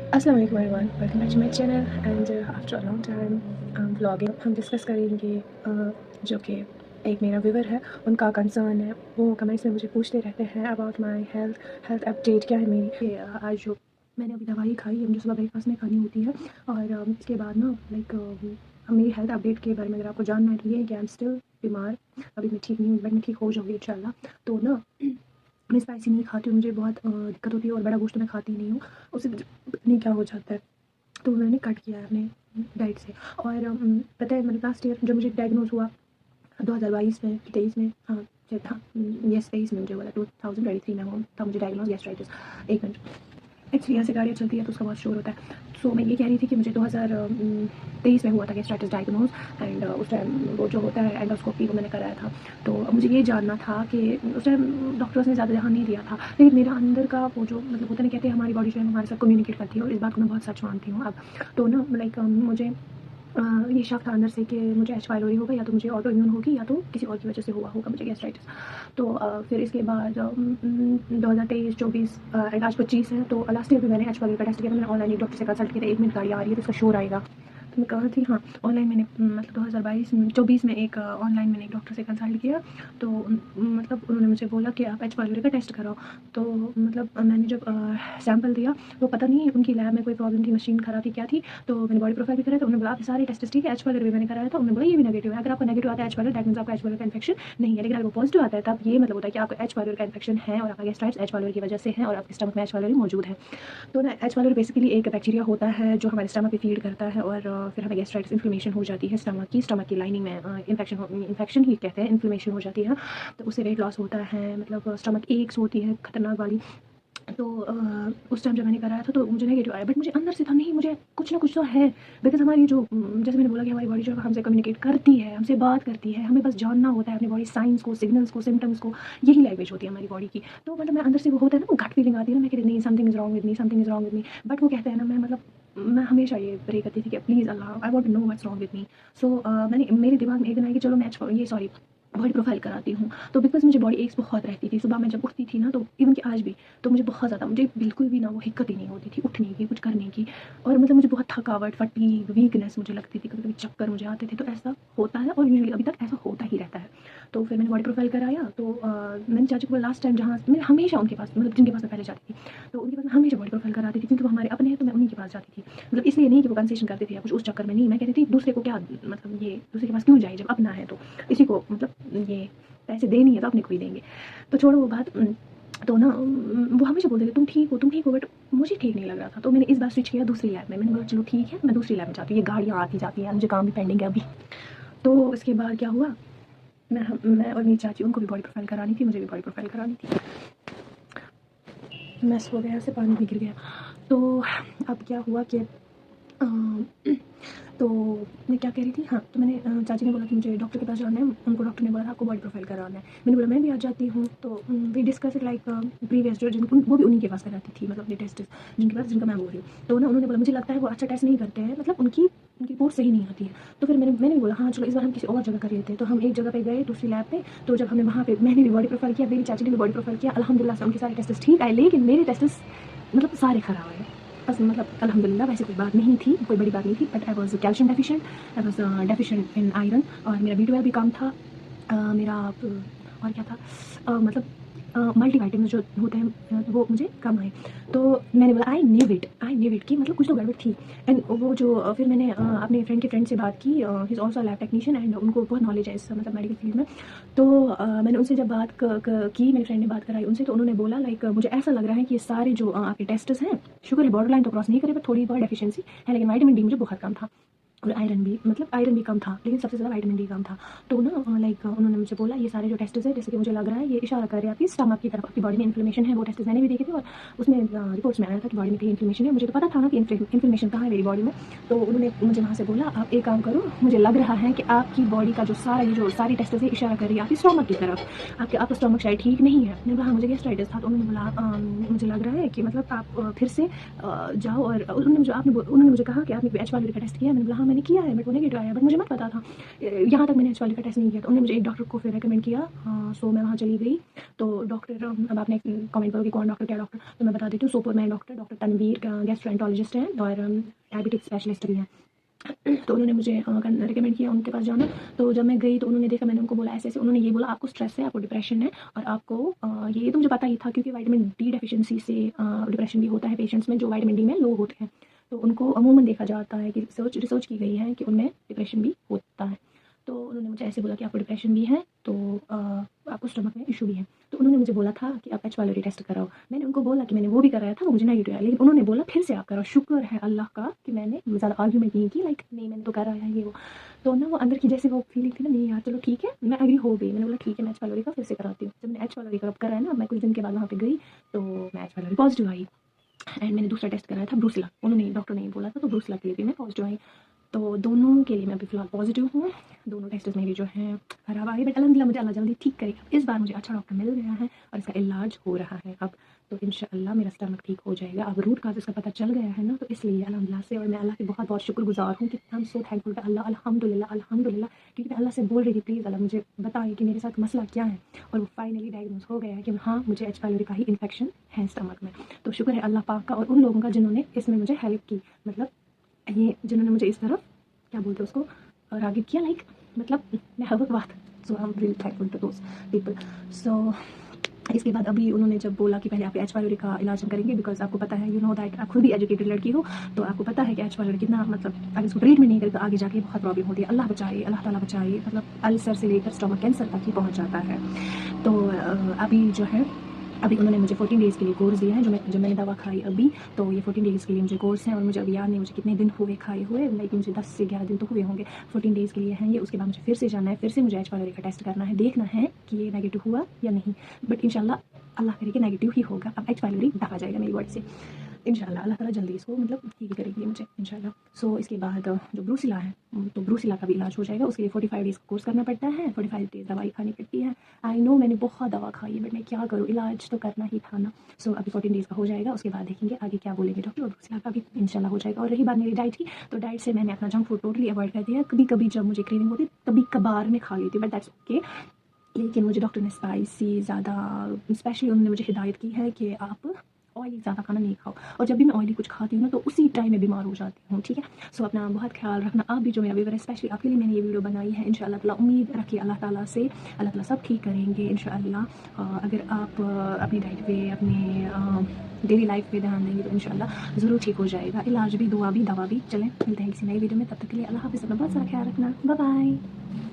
अस्सलाम वालेकुम everyone, welcome back to my channel and after a long time vlogging हम discuss करेंगे जो कि एक मेरा व्यूवर है, उनका कंसर्न है। वो कमेंट्स में मुझे पूछते रहते हैं अबाउट माय हेल्थ अपडेट क्या है मेरी कि आज जो मैंने अभी दवाई खाई है, मुझे सुबह ब्रेकफास्ट में खानी होती है और इसके बाद ना मेरी हेल्थ अपडेट के बारे में अगर आपको जानना है तो ये है कि आई एम स्टिल बीमार। अभी मैं ठीक नहीं हूँ, बट मैं ठीक हो जाऊँगी इंशाल्लाह। तो ना मैं स्पाइसी नहीं खाती हूँ, मुझे बहुत दिक्कत होती है और बड़ा गोश्त मैं खाती नहीं हूँ, उससे मुझे पता नहीं क्या हो जाता है। तो मैंने कट किया है अपने डाइट से। और पता है मतलब लास्ट ईयर जब मुझे डायग्नोज हुआ 2022 में 23 में, हाँ शायद, हाँ यस 23 में मुझे हुआ था, 2023 में हुआ था मुझे डायग्नोज गैस्ट्राइटिस। एक मिनट, एक्चुअली यहाँ से गाड़ियाँ चलती है तो उसका बहुत शोर होता है। सो मैं ये कह रही थी कि मुझे 2023 में हुआ था गैस्ट्राइटिस डायग्नोज एंड उस टाइम वो जो होता है एंडोस्कोपी वो मैंने कराया था। तो मुझे ये जानना था कि उस टाइम डॉक्टर्स ने ज़्यादा ध्यान नहीं दिया था, लेकिन मेरा अंदर का वो जो मतलब होता नहीं, कहते हैं हमारी बॉडी जो है हमारे साथ कम्युनिकेट करती है और इस बात को मैं बहुत सच मानती हूँ अब। तो ना मुझे ये शक था अंदर से कि मुझे एच पाइलोरी होगा या तो मुझे ऑटो इम्यून होगी या तो किसी और की वजह से हुआ होगा मुझे गैस्ट्राइटिस। तो फिर इसके बाद 2023-24 एंड आज 25 है, तो लास्ट ईयर भी मैंने एच पाइलोरी का टेस्ट किया था। मैंने ऑनलाइन एक डॉक्टर से कंसल्ट किया था। 1 मिनट गाड़ी आ रही है तो उसका शोर आएगा। तो मैं कहा थी, हाँ ऑनलाइन मैंने मतलब 2022-24 में एक ऑनलाइन मैंने एक डॉक्टर से कंसल्ट किया। तो मतलब उन्होंने मुझे बोला कि आप एच पाइलोरी का टेस्ट कराओ। तो मतलब मैंने जब सैंपल दिया तो पता नहीं उनकी लैब में कोई प्रॉब्लम थी, मशीन खराब थी, क्या थी। तो मैंने बॉडी प्रोफाइल भी कराया तो उन्होंने बोला आपके सारे टेस्ट ठीक है। एच पाइलोरी भी मैंने कराया था, उन्होंने बोला ये भी नेगेटिव है। अगर आपका नेगेटिव आता है एच पाइलोरी, दैट मीन्स आपका एच पाइलोरी का इन्फेक्शन नहीं है। लेकिन अगर वो पॉजिटिव आता है तब ये मतलब होता है कि आपका एच पाइलोरी का इन्फेक्शन है और आपका गैस्ट्राइटिस एच पाइलोरी की वजह से है और आपके स्टमक में एच पाइलोरी मौजूद है। तो ना एच पाइलोरी बेसिकली एक बैक्टीरिया होता है जो हमारे स्टमक पे फीड करता है और फिर हमें गैस्ट्राइटिस इन्फ्लेमेशन हो जाती है स्टमक की लाइनिंग में इन्फेक्शन ही कहते हैं, इन्फ्लेमेशन हो जाती है। तो उससे वेट लॉस होता है, मतलब स्टमक एक्स होती है खतरनाक वाली। तो उस टाइम जब मैंने कराया था तो मुझे नेगेटिव आया, बट मुझे अंदर से था नहीं, मुझे कुछ ना कुछ तो है। बिकॉज हमारी जो जैसे मैंने बोला कि हमारी बॉडी जो हमसे कम्युनिकेट करती है, हमसे बात करती है, हमें बस जानना होता है अपनी बॉडी साइंस को, सिग्नल्स को, सिम्टम्स को, यही लैंग्वेज होती है हमारी बॉडी की। तो मतलब मैं अंदर से वो होता है ना, वो गट फीलिंग आती है ना, मैं कहती नहीं something is wrong with me, something is wrong with me. But वो कहते हैं ना, मैं मतलब मैं हमेशा ये प्रे करती थी कि please Allah I want to know what's wrong with me. So मैंने मेरे दिमाग में एक दिन आया कि चलो मैं ये सॉरी बॉडी प्रोफाइल कराती हूँ। तो बिकॉज मुझे बॉडी एक्स बहुत रहती थी, सुबह मैं जब उठती थी ना, तो इवन कि आज भी तो मुझे बहुत ज़्यादा, मुझे बिल्कुल भी ना वो हिक्कत ही नहीं होती थी उठने की, कुछ करने की। और मतलब मुझे बहुत थकावट, फटीग, वीकनेस मुझे लगती थी, कभी कभी चक्कर मुझे आते थे। तो ऐसा होता है और यूजुअली अभी तक ऐसा होता ही रहता है। तो फिर मैंने बॉडी प्रोफाइल कराया तो मैंने चाची को लास्ट टाइम जहाँ मैं हमेशा उनके पास, मतलब जिनके पास मैं पहले जाती थी, तो उनके पास मैं हमेशा बॉडी प्रोफाइल कराती थी क्योंकि वो हमारे अपने हैं, तो मैं उन्हीं के पास जाती थी। मतलब इसलिए नहीं कि वो कंसेशन करते थे या कुछ उस चक्कर में नहीं, मैं कहती थी दूसरे को क्या, मतलब ये दूसरे के पास क्यों जाए जब अपना है, तो इसी को मतलब ये पैसे दे नहीं है तो अपने को ही देंगे। तो छोड़ो वो बात। तो ना वो हमेशा बोलते थे तुम ठीक हो, बट मुझे ठीक नहीं लग रहा था। तो मैंने इस बार स्विच किया दूसरी लैब में। मैंने बोला चलो ठीक है, मैं दूसरी लैब में जाती हूँ, ये गाड़ियाँ आती जाती हैं, मुझे काम भी पेंडिंग है अभी। तो उसके बाद क्या हुआ, मैं और मेरी चाची, उनको भी बॉडी प्रोफाइल करानी थी, मुझे भी बॉडी प्रोफाइल करानी थी। मैस हो गया, से पानी भी गिर गया। तो अब क्या हुआ कि तो मैं क्या कह रही थी, हाँ तो मैंने चाची ने बोला कि मुझे डॉक्टर के पास जाना है, उनको डॉक्टर ने बोला था आपको बॉडी प्रोफाइल कराना है। मैंने बोला मैं भी आ जाती हूँ। तो we discuss it like previous जो वो भी उन्हीं के पास कराती थी, मतलब अपने टेस्ट जिनका मैं बोल रही हूँ। तो ना उन्होंने बोला मुझे लगता है वो अच्छा टेस्ट नहीं करते हैं, मतलब उनकी रिपोर्ट सही नहीं आती है। तो फिर मैंने भी बोला हाँ चलो इस बार हम किसी और जगह कर लेते हैं। तो हम एक जगह पे गए दूसरी लैब पे। तो जब हमने वहाँ पे, मैंने भी बॉडी प्रोफाइल किया, मेरी चाची ने भी बॉडी प्रोफाइल किया, अल्हम्दुलिल्लाह से उनके सारे टेस्ट ठीक आए, लेकिन मेरे टेस्ट मतलब सारे खराब आए। बस मतलब अल्हम्दुलिल्लाह, वैसे कोई बात नहीं थी, कोई बड़ी बात नहीं थी, but I was calcium deficient, I was deficient in iron, और मेरा B12 भी कम था। मेरा और क्या था, मतलब मल्टीविटामिन जो होते हैं वो मुझे कम आए। तो मैंने बोला आई न्यू इट कि मतलब कुछ तो गड़बड़ थी। एंड वो जो फिर मैंने अपने फ्रेंड से बात की, he is also lab technician and उनको बहुत नॉलेज है इस मतलब मेडिकल फील्ड में। तो मैंने उनसे जब बात की, मेरी फ्रेंड ने बात कराई उनसे, तो उन्होंने बोला लाइक मुझे ऐसा लग रहा है कि ये सारे जो आपके टेस्ट्स हैं, शुगर है बॉर्डर लाइन तो क्रॉस नहीं करे, पर थोड़ी बहुत डेफिशिएंसी है, लेकिन विटामिन डी मुझे बहुत कम था और आयरन भी कम था, लेकिन सबसे ज़्यादा विटामिन डी कम था। तो ना उन्होंने मुझे बोला ये सारे जो टेस्ट है, जैसे कि मुझे लग रहा है ये इशारा कर रहे हैं आपकी स्टमक की तरफ, आपकी बॉडी में इन्फ्लेमेशन है। वो टेस्ट मैंने भी देखे थे और उसमें रिपोर्ट्स में आया था कि बॉडी में कहीं इन्फ्लेमेशन है। मुझे तो पता था ना कि इन्फ्लेमेशन कहाँ है मेरी बॉडी में। तो उन्होंने मुझे वहाँ से बोला आप एक काम करो, मुझे लग रहा है कि आपकी बॉडी का जो सारी टेस्ट है इशारा कर रही है आपकी स्टमक की तरफ, आपका स्टमक शायद ठीक नहीं है। मैंने बोला हाँ मुझे गैस्ट्राइटिस था। तो उन्होंने बोला मुझे लग रहा है कि मतलब आप फिर से जाओ, और उन्होंने मुझे कहा कि आपने एच पाइलोरी का टेस्ट किया। मैंने बोला हाँ मैंने किया है बट वो नेगेटिव आया, बट मुझे मत पता था, यहाँ तक मैंने एचवाइलरी का टेस्ट नहीं किया। तो उन्होंने मुझे एक डॉक्टर को फिर रेकमेंड किया। सो मैं वहाँ चली गई। तो डॉक्टर, अब आपने कमेंट करो कि कौन डॉक्टर क्या डॉक्टर, तो मैं बता देती हूँ। सोपुर में डॉक्टर तनवीर गैस्ट्रोएंटरोलॉजिस्ट हैं और डायबिटिक स्पेशलिस्ट भी हैं। तो उन्होंने मुझे रिकमेंड किया उनके पास जाना। तो जब मैं गई तो उन्होंने देखा, मैंने उनको बोला ऐसे ऐसे, उन्होंने ये बोला आपको स्ट्रेस है, आपको डिप्रेशन है और आपको ये तो मुझे पता ही था क्योंकि विटामिन डी डेफिशिएंसी से डिप्रेशन भी होता है पेशेंट्स में जो विटामिन डी में लो होते हैं। तो उनको अमूमन देखा जाता है कि रिसर्च की गई है कि उनमें डिप्रेशन भी होता है। तो उन्होंने मुझे ऐसे बोला कि आपको डिप्रेशन भी है, तो आपको स्टमक में इशू भी है। तो उन्होंने मुझे बोला था कि आप एच वाइलरी टेस्ट कराओ। मैंने उनको बोला कि मैंने वो भी कराया था, वो मुझे नेगेटिव आया, लेकिन उन्होंने बोला फिर से आप कराओ। शुक्र है अल्लाह का कि मैंने ज़्यादा आर्ग्यूमेंट नहीं की, लाइक नहीं मैंने तो कराया है ये वो। तो ना वो अंदर की जैसे वो फीलिंग थी ना, नहीं यार चलो ठीक है, मैं एग्री हो गई। मैंने बोला ठीक है मैं एच वाइलरी का फिर से कराती हूँ। जब मैंने एच वाइलरी का कराया ना, मैं कुछ दिन के बाद वहाँ पे गई तो मैं एच वाइलरी पॉजिटिव आई। एंड मैंने दूसरा टेस्ट कराया था ब्रूसिला, उन्होंने डॉक्टर ने बोला था, तो ब्रूसिला के लिए भी मैं पॉजिटिव आई। तो दोनों के लिए मैं अभी फ़िलहाल पॉजिटिव हूँ। दोनों टेस्ट मेरी जो हैं खराब आई, बट अल्हम्दुलिल्लाह मुझे अल्लाह जल्दी ठीक करेगा। इस बार मुझे अच्छा डॉक्टर मिल गया है और इसका इलाज हो रहा है अब। तो इंशाअल्लाह मेरा स्टमक ठीक हो जाएगा। अब रूट काज़ इसका पता चल गया है ना, तो इसलिए अल्हम्दुलिल्लाह से, और मैं अल्लाह की बहुत बहुत शुक्रगुज़ार हूँ कि I am so thankful to Allah, अल्हम्दुलिल्लाह अल्हम्दुलिल्लाह। क्योंकि मैं अल्लाह से बोल रही थी प्लीज़ अल्लाह मुझे बताएं कि मेरे साथ मसला क्या है, और वो फाइनली डायग्नोज हो गया है कि हाँ मुझे एच पाइलोरी का ही इन्फेक्शन है स्टमक में। तो शुक्र है अल्लाह पाक का और उन लोगों का जिन्होंने इसमें मुझे हेल्प की, मतलब ये जिन्होंने मुझे इस तरफ क्या बोलते हैं उसको रागिब किया, लाइक मतलब मैं हर वक्त बात। So I am really thankful to those people. So इसके बाद अभी उन्होंने जब बोला कि पहले आप एच वाइलरी का इलाज हम करेंगे, बिकॉज आपको पता है, यू नो दैट, आप खुद भी एजुकेटेड लड़की हो, तो आपको पता है कि एच वाइलरी कितना, मतलब अगर इसको ट्रीटमेंट नहीं करें तो आगे जाके बहुत प्रॉब्लम होती है। अल्लाह बचाए, अल्लाह ताला बचाए, मतलब अल्सर से लेकर स्टमक कैंसर तक ही पहुँच जाता है। तो अभी जो है, अभी उन्होंने मुझे 14 डेज़ के लिए कोर्स दिया है, जो मैंने दवा खाई अभी, तो ये 14 डेज़ के लिए मुझे कोर्स है। और मुझे अभी याद नहीं मुझे कितने दिन हुए खाए हुए, लाइक मुझे 10 से 11 दिन तो हुए होंगे। 14 डेज़ के लिए हैं ये। उसके बाद मुझे फिर से जाना है, फिर से मुझे एच वाइलरी का टेस्ट करना है, देखना है कि ये नेगेटिव हुआ या नहीं। बट इंशाल्लाह अल्लाह करे कि नेगेटिव ही होगा। अब एच वाइलरी दबा जाएगा मेरी बॉडी से इंशाल्लाह। अल्लाह ताला जल्दी इसको मतलब ठीक करेगी मुझे इंशाल्लाह। सो इसके बाद जो ब्रूसिला है, तो ब्रूसिला का भी इलाज हो जाएगा। उसके लिए 45 डेज़ का कोर्स करना पड़ता है, 45 डेज़ दवाई खानी पड़ती है। आई नो मैंने बहुत दवा खाई है, बट मैं क्या करूँ, इलाज तो करना ही था ना। सो अभी 14 डेज़ का हो जाएगा, उसके बाद देखेंगे आगे क्या बोलेंगे डॉक्टर, और ब्रूसिला का भी इंशाल्लाह हो जाएगा। और रही बात मेरी डाइट की, तो डाइट से मैंने अपना जंक फूड टोटली अवॉइड कर दिया। कभी कभी जब मुझे क्रेविंग होती कभी कभार में खा लेती, बट दैट्स ओके। लेकिन मुझे डॉक्टर ने स्पाइसी ज़्यादा, स्पेशली उन्होंने मुझे हिदायत की है कि आप ऑयली ज़्यादा खाना नहीं खाओ। और जब भी मैं ऑयली कुछ खाती हूँ ना, तो उसी टाइम में बीमार हो जाती हूँ, ठीक है। सो अपना बहुत ख्याल रखना। आप भी जो मेरा व्यूअर है, स्पेशली आपके लिए मैंने ये वीडियो बनाई है। इंशाअल्लाह ताला उम्मीद रखिए अल्लाह ताला से, अल्लाह ताला सब ठीक करेंगे इंशाअल्लाह। अगर आप अपनी डाइट पे, अपने डेली लाइफ पे ध्यान देंगे तो इंशाअल्लाह ज़रूर ठीक हो जाएगा। इलाज भी, दुआ भी, दवा भी। चलें मिलते हैं किसी नई वीडियो में, तब तक के लिए अल्लाह हाफ़िज़। अपना बहुत सारा ख्याल रखना। Bye bye.